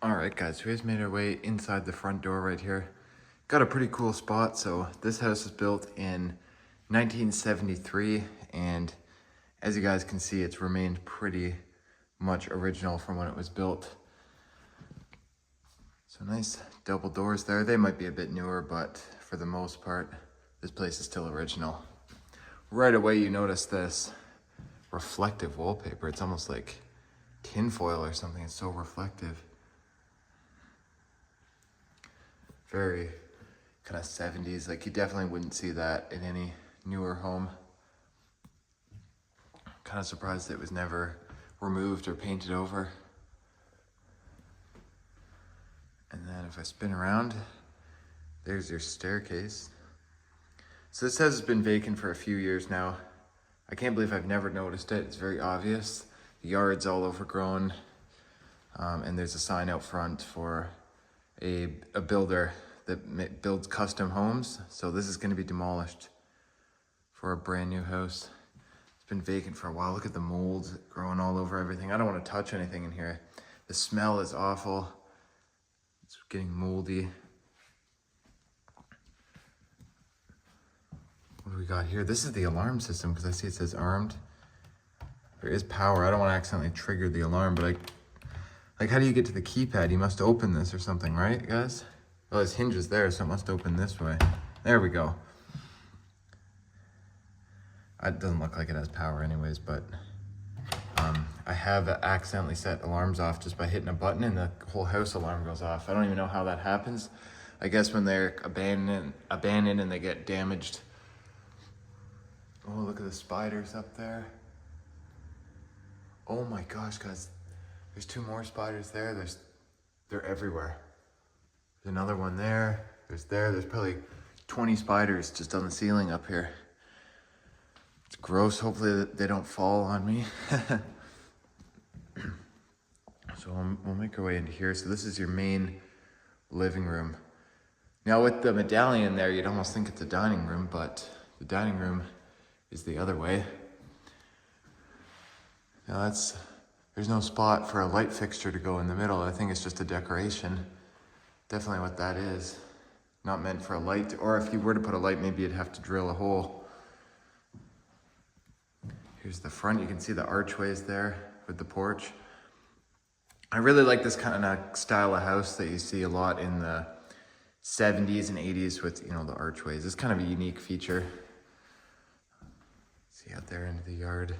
All right, guys, we just made our way inside the front door right here. Got a pretty cool spot. So this house was built in 1973, and as you guys can see, it's remained pretty much original from when it was built. So nice double doors there. They might be a bit newer, but for the most part, this place is still original. Right away, you notice this reflective wallpaper. It's almost like tinfoil or something. It's so reflective. Very kind of 70s. Like, you definitely wouldn't see that in any newer home. Kind of surprised it was never removed or painted over. And then if I spin around, there's your staircase. So this house has been vacant for a few years now. I can't believe I've never noticed it. It's very obvious. The yard's all overgrown. And there's a sign out front for a builder that builds custom homes. So this is going to be demolished for a brand new house. It's been vacant for a while. Look at the mold growing all over everything. I don't want to touch anything in here. The smell is awful. It's getting moldy. What do we got here? This is the alarm system because I see it says armed. There is power. I don't want to accidentally trigger the alarm, but like, how do you get to the keypad? You must open this or something, right, guys? Well, there's hinges there, so it must open this way. There we go. It doesn't look like it has power anyways, but I have accidentally set alarms off just by hitting a button and the whole house alarm goes off. I don't even know how that happens. I guess when they're abandoned and they get damaged. Oh, look at the spiders up there. Oh my gosh, guys. There's two more spiders there. They're everywhere. There's another one there. There's probably 20 spiders just on the ceiling up here. It's gross. Hopefully they don't fall on me. So we'll make our way into here. So this is your main living room. Now with the medallion there, you'd almost think it's a dining room, but the dining room is the other way. Now there's no spot for a light fixture to go in the middle. I think it's just a decoration. Definitely what that is. Not meant for a light, or if you were to put a light, maybe you'd have to drill a hole. Here's the front. You can see the archways there with the porch. I really like this kind of style of house that you see a lot in the 70s and 80s with, the archways. It's kind of a unique feature. See out there into the yard.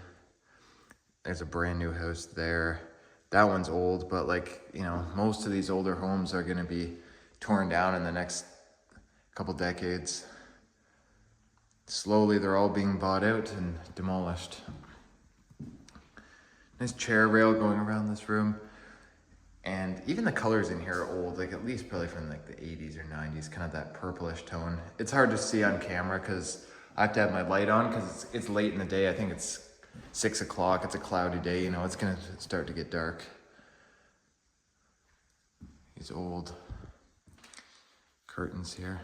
There's a brand new house there. That one's old, but most of these older homes are going to be torn down in the next couple decades. Slowly, they're all being bought out and demolished. Nice chair rail going around this room. And even the colors in here are old, at least probably from the 80s or 90s, kind of that purplish tone. It's hard to see on camera because I have to have my light on because it's late in the day. I think it's 6 o'clock. It's a cloudy day, it's gonna start to get dark. These old curtains here.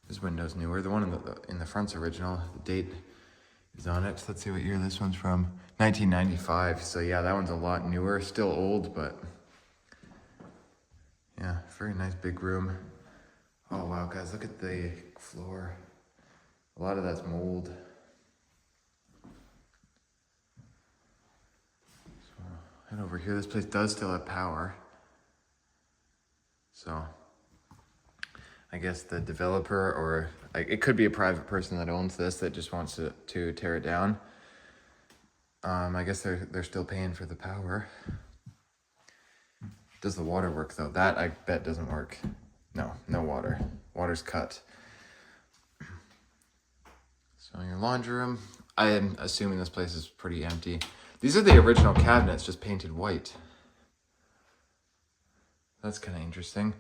This window's newer. The one in the front's original. The date is on it. Let's see what year this one's from. 1995. So yeah, that one's a lot newer. Still old, but yeah, very nice big room. Oh wow, guys, look at the floor. A lot of that's mold. So head over here. This place does still have power. So I guess the developer, or it could be a private person that owns this that just wants to tear it down. I guess they're still paying for the power. Does the water work though? That I bet doesn't work. No water. Water's cut. So your laundry room. I am assuming this place is pretty empty. These are the original cabinets, just painted white. That's kind of interesting.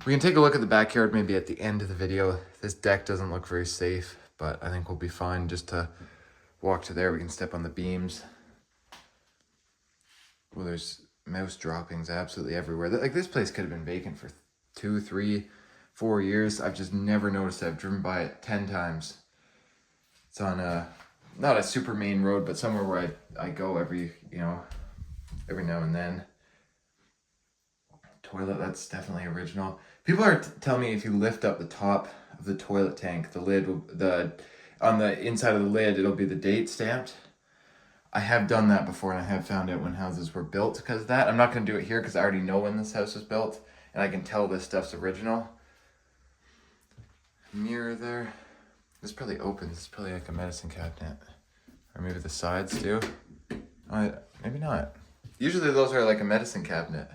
We can take a look at the backyard maybe at the end of the video. This deck doesn't look very safe, but I think we'll be fine just to walk to there. We can step on the beams. Well, there's mouse droppings absolutely everywhere. This place could have been vacant for 2, 3, 4 years. I've just never noticed it. I've driven by it 10 times. It's on not a super main road, but somewhere where I go every, every now and then. Toilet, that's definitely original. People are telling me if you lift up the top of the toilet tank, the lid, on the inside of the lid, it'll be the date stamped. I have done that before, and I have found out when houses were built because of that. I'm not going to do it here because I already know when this house was built, and I can tell this stuff's original. Mirror there. This probably opens. It's probably like a medicine cabinet. Or maybe the sides do. Maybe not. Usually those are like a medicine cabinet.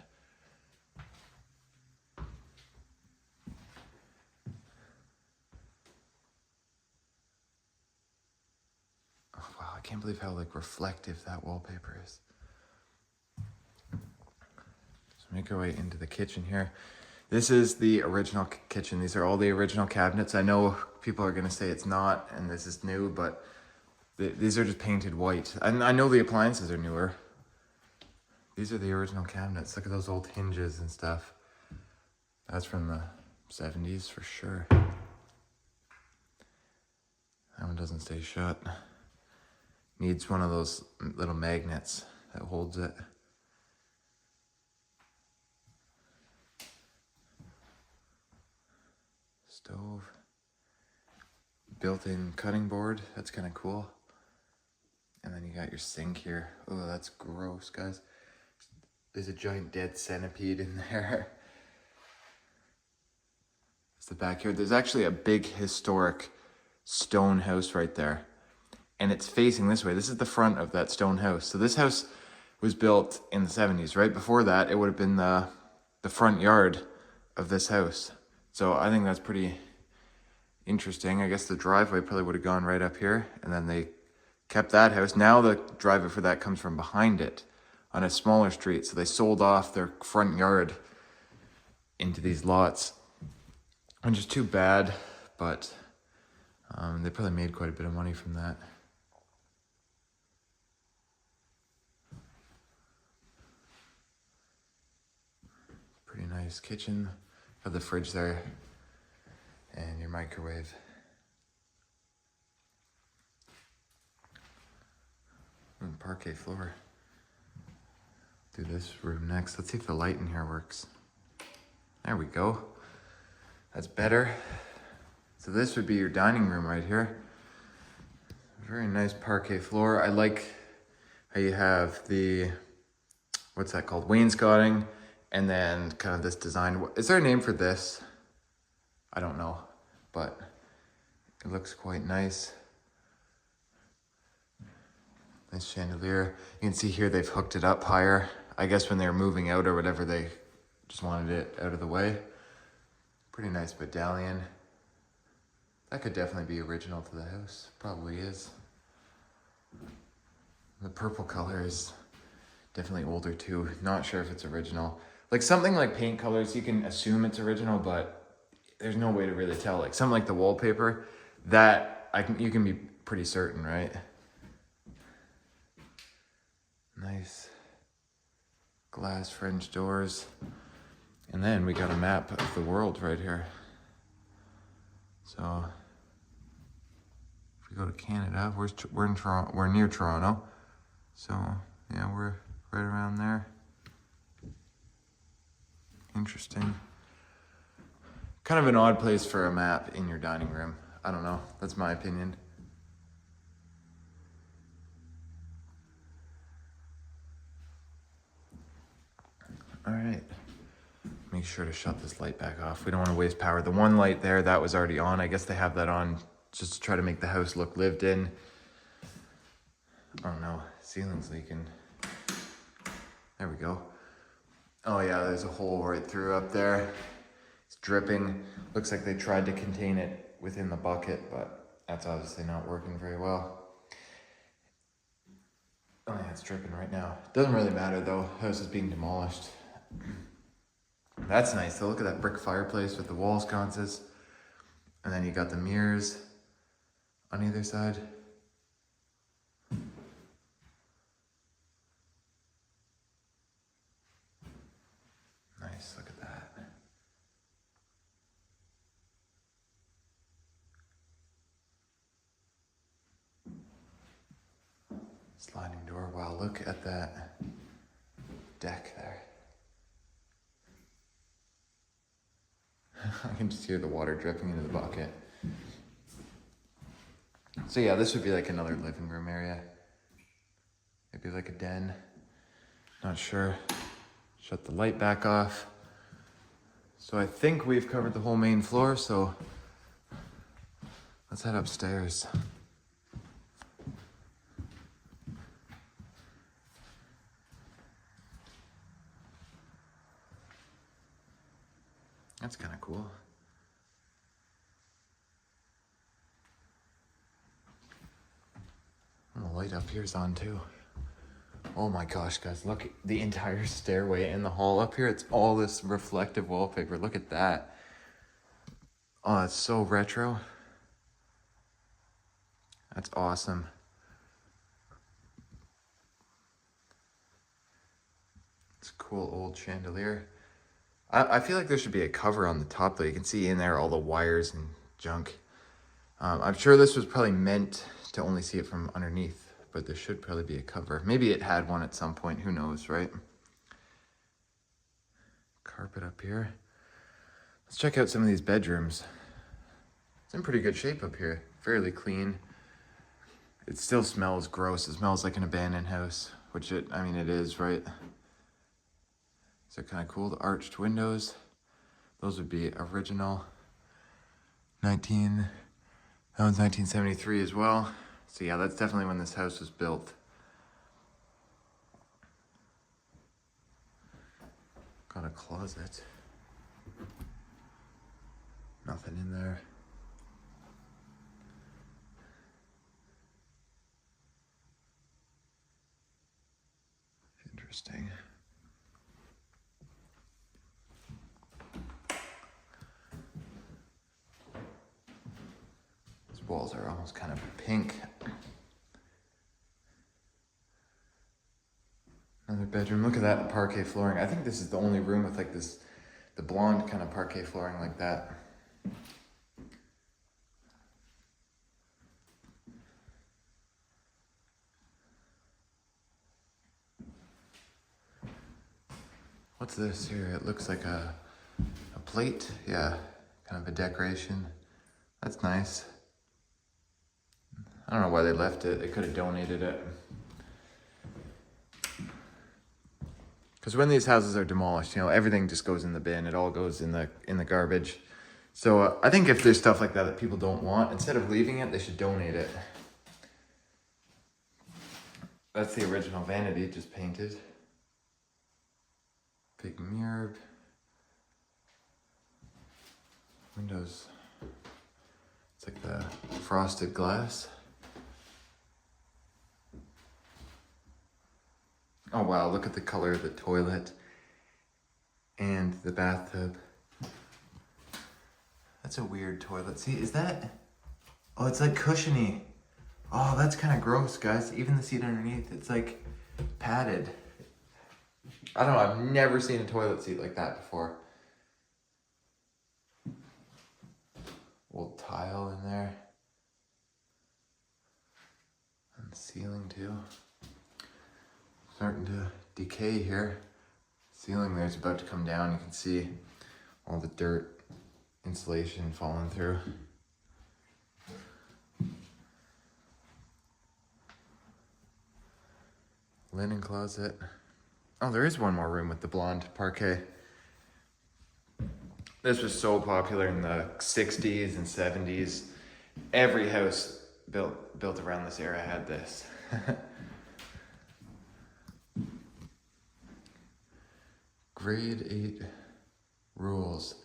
Oh, wow, I can't believe how like reflective that wallpaper is. So make our way into the kitchen here. This is the original kitchen. These are all the original cabinets. I know people are going to say it's not, and this is new, but these are just painted white. And I know the appliances are newer. These are the original cabinets. Look at those old hinges and stuff. That's from the 70s for sure. That one doesn't stay shut. Needs one of those little magnets that holds it. Stove. Built-in cutting board. That's kind of cool. And then you got your sink here. Oh, that's gross, guys. There's a giant dead centipede in there. It's the backyard. There's actually a big historic stone house right there. And it's facing this way. This is the front of that stone house. So this house was built in the 70s. Right before that, it would have been the front yard of this house. So I think that's pretty interesting. I guess the driveway probably would have gone right up here. And then they kept that house. Now the driveway for that comes from behind it on a smaller street. So they sold off their front yard into these lots. Which is too bad, but they probably made quite a bit of money from that. Pretty nice kitchen. Have the fridge there and your microwave. And parquet floor. Do this room next. Let's see if the light in here works. There we go. That's better. So this would be your dining room right here. Very nice parquet floor. I like how you have the, what's that called? Wainscoting, and then kind of this design. Is there a name for this? I don't know, but it looks quite nice. Nice chandelier. You can see here they've hooked it up higher. I guess when they were moving out or whatever, they just wanted it out of the way. Pretty nice medallion. That could definitely be original to the house. Probably is. The purple color is definitely older too. Not sure if it's original. Like something like paint colors, you can assume it's original, but there's no way to really tell. Like something like the wallpaper, that you can be pretty certain, right? Nice glass French doors. And then we got a map of the world right here. So if we go to Canada, we're in Toronto. We're near Toronto. So yeah, we're right around there. Interesting. Kind of an odd place for a map in your dining room. I don't know. That's my opinion. All right. Make sure to shut this light back off. We don't want to waste power. The one light there, that was already on. I guess they have that on just to try to make the house look lived in. Oh no, ceiling's leaking. There we go. Oh yeah, there's a hole right through up there. It's dripping. Looks like they tried to contain it within the bucket, but that's obviously not working very well. Oh yeah, it's dripping right now. Doesn't really matter though. House is being demolished. That's nice. So look at that brick fireplace with the wall sconces. And then you got the mirrors on either side. Nice, look at that. sliding door. Wow, look at that deck there. I can just hear the water dripping into the bucket. So yeah, this would be like another living room area. Maybe like a den. Not sure. Shut the light back off. So I think we've covered the whole main floor, so let's head upstairs. That's kind of cool. And the light up here's on too. Oh my gosh, guys, look at the entire stairway and the hall up here. It's all this reflective wallpaper. Look at that. Oh, it's so retro. That's awesome. It's a cool old chandelier. I feel like there should be a cover on the top though. You can see in there all the wires and junk. I'm sure this was probably meant to only see it from underneath, but there should probably be a cover. Maybe it had one at some point, who knows, right? Carpet up here. Let's check out some of these bedrooms. It's in pretty good shape up here, fairly clean. It still smells gross. It smells like an abandoned house, which it is, right? So kind of cool, the arched windows. Those would be original. That was 1973 as well. So yeah, that's definitely when this house was built. Got a closet. Nothing in there. Interesting. These walls are almost kind of pink. Another bedroom. Look at that parquet flooring. I think this is the only room with like this, the blonde kind of parquet flooring like that. What's this here? It looks like a plate. Yeah, kind of a decoration. That's nice. I don't know why they left it. They could have donated it. Because when these houses are demolished, you know, everything just goes in the bin. It all goes in the garbage. So I think if there's stuff like that that people don't want, instead of leaving it, they should donate it. That's the original vanity, just painted. Big mirror. Windows. It's like the frosted glass. Oh wow, look at the color of the toilet and the bathtub. That's a weird toilet. See, is that? Oh, it's like cushiony. Oh, that's kind of gross, guys. Even the seat underneath, it's like padded. I don't know, I've never seen a toilet seat like that before. Old tile in there. And the ceiling too. Starting to decay here. Ceiling there's about to come down. You can see all the dirt, insulation falling through. Linen closet. Oh, there is one more room with the blonde parquet. This was so popular in the 60s and 70s. Every house built around this era had this. Grade 8 rules,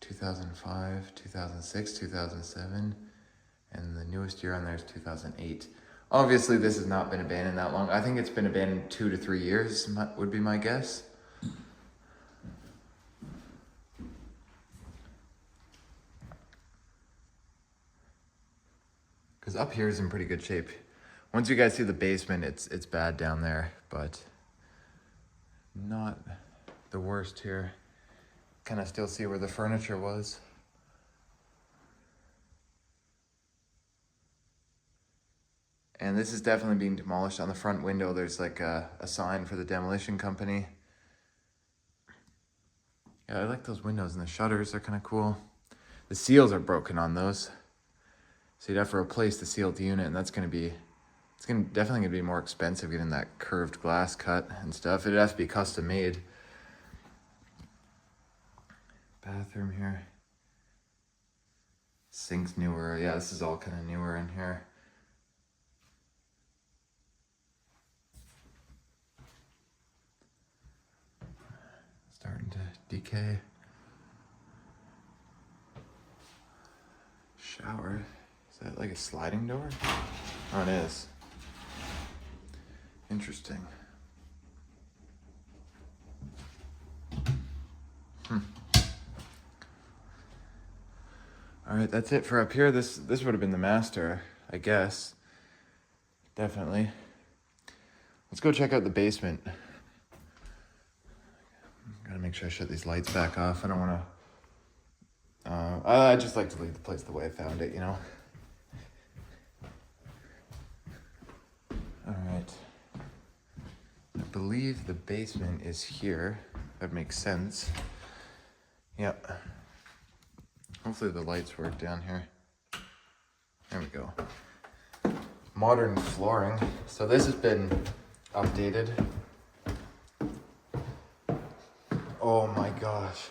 2005, 2006, 2007, and the newest year on there is 2008. Obviously, this has not been abandoned that long. I think it's been abandoned 2 to 3 years, would be my guess. Because up here is in pretty good shape. Once you guys see the basement, it's bad down there, but not the worst here. Kind of still see where the furniture was. And this is definitely being demolished. On the front window, there's like a sign for the demolition company. Yeah, I like those windows, and the shutters are kind of cool. The seals are broken on those. So you'd have to replace the sealed unit, and that's definitely gonna be more expensive getting that curved glass cut and stuff. It'd have to be custom made. Bathroom here. Sink's newer. Yeah, this is all kind of newer in here. Starting to decay. Shower. Is that like a sliding door? Oh, it is. Interesting. All right, that's it for up here. This would have been the master, I guess. Definitely. Let's go check out the basement. Gotta make sure I shut these lights back off. I don't want to... I just like to leave the place the way I found it, you know? All right. I believe the basement is here. That makes sense. Yep. Hopefully the lights work down here. There we go. Modern flooring. So this has been updated. Oh my gosh.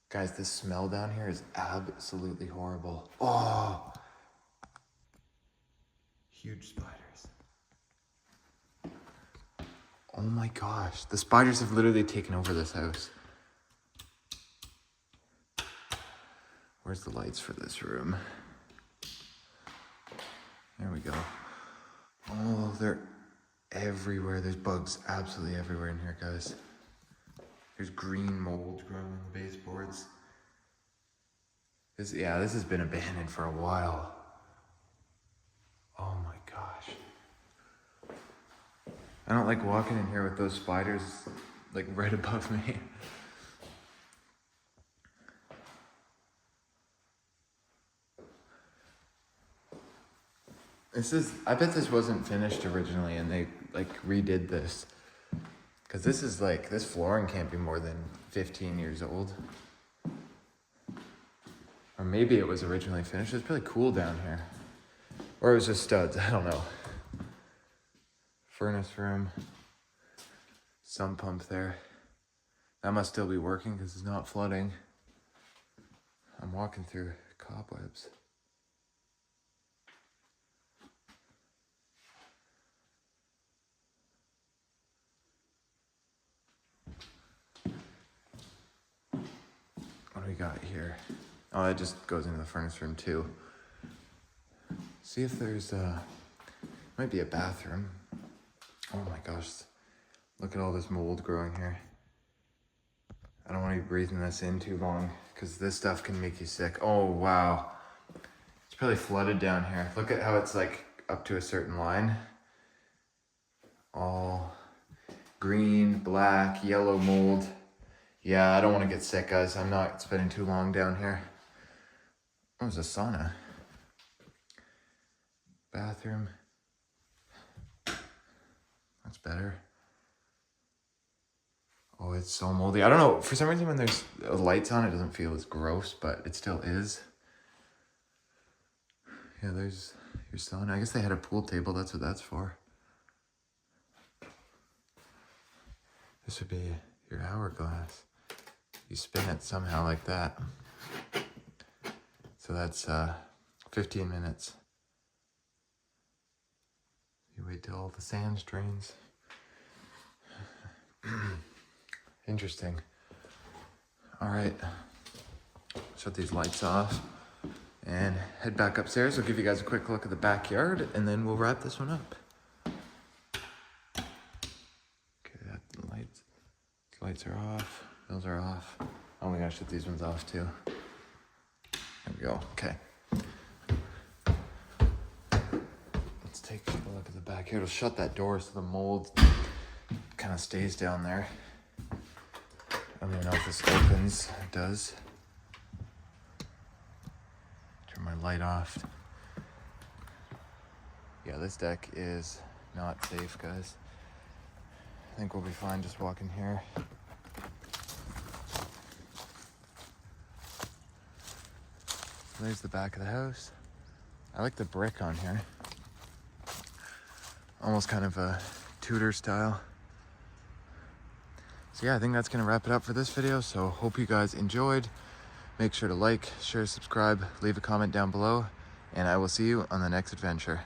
Guys, this smell down here is absolutely horrible. Oh. Huge spiders. Oh my gosh. The spiders have literally taken over this house. Where's the lights for this room? There we go. Oh, they're everywhere. There's bugs absolutely everywhere in here, guys. There's green mold growing on the baseboards. This has been abandoned for a while. Oh my gosh. I don't like walking in here with those spiders like right above me. I bet this wasn't finished originally and they like redid this. Cause this flooring can't be more than 15 years old. Or maybe it was originally finished. It's really cool down here. Or it was just studs, I don't know. Furnace room. Sump pump there. That must still be working because it's not flooding. I'm walking through cobwebs. What do we got here? Oh, it just goes into the furnace room too. See if there's might be a bathroom. Oh my gosh. Look at all this mold growing here. I don't want to be breathing this in too long because this stuff can make you sick. Oh, wow. It's probably flooded down here. Look at how it's like up to a certain line. All green, black, yellow mold. Yeah, I don't want to get sick, guys. I'm not spending too long down here. Oh, there's a sauna. Bathroom. That's better. Oh, it's so moldy. I don't know. For some reason, when there's lights on, it doesn't feel as gross, but it still is. Yeah, there's your sauna. I guess they had a pool table. That's what that's for. This would be your hourglass. You spin it somehow like that. So that's 15 minutes. You wait till all the sand drains. Interesting. All right. Shut these lights off and head back upstairs. I'll give you guys a quick look at the backyard and then we'll wrap this one up. Okay, the lights are off. Those are off. Oh, we gotta shut these ones off too. There we go. Okay. Let's take a look at the back here. It'll shut that door so the mold kind of stays down there. I don't even know if this opens. It does. Turn my light off. Yeah, this deck is not safe, guys. I think we'll be fine just walking here. There's the back of the house. I like the brick on here. Almost kind of a Tudor style. So yeah, I think that's gonna wrap it up for this video. So hope you guys enjoyed. Make sure to like, share, subscribe, leave a comment down below, and I will see you on the next adventure.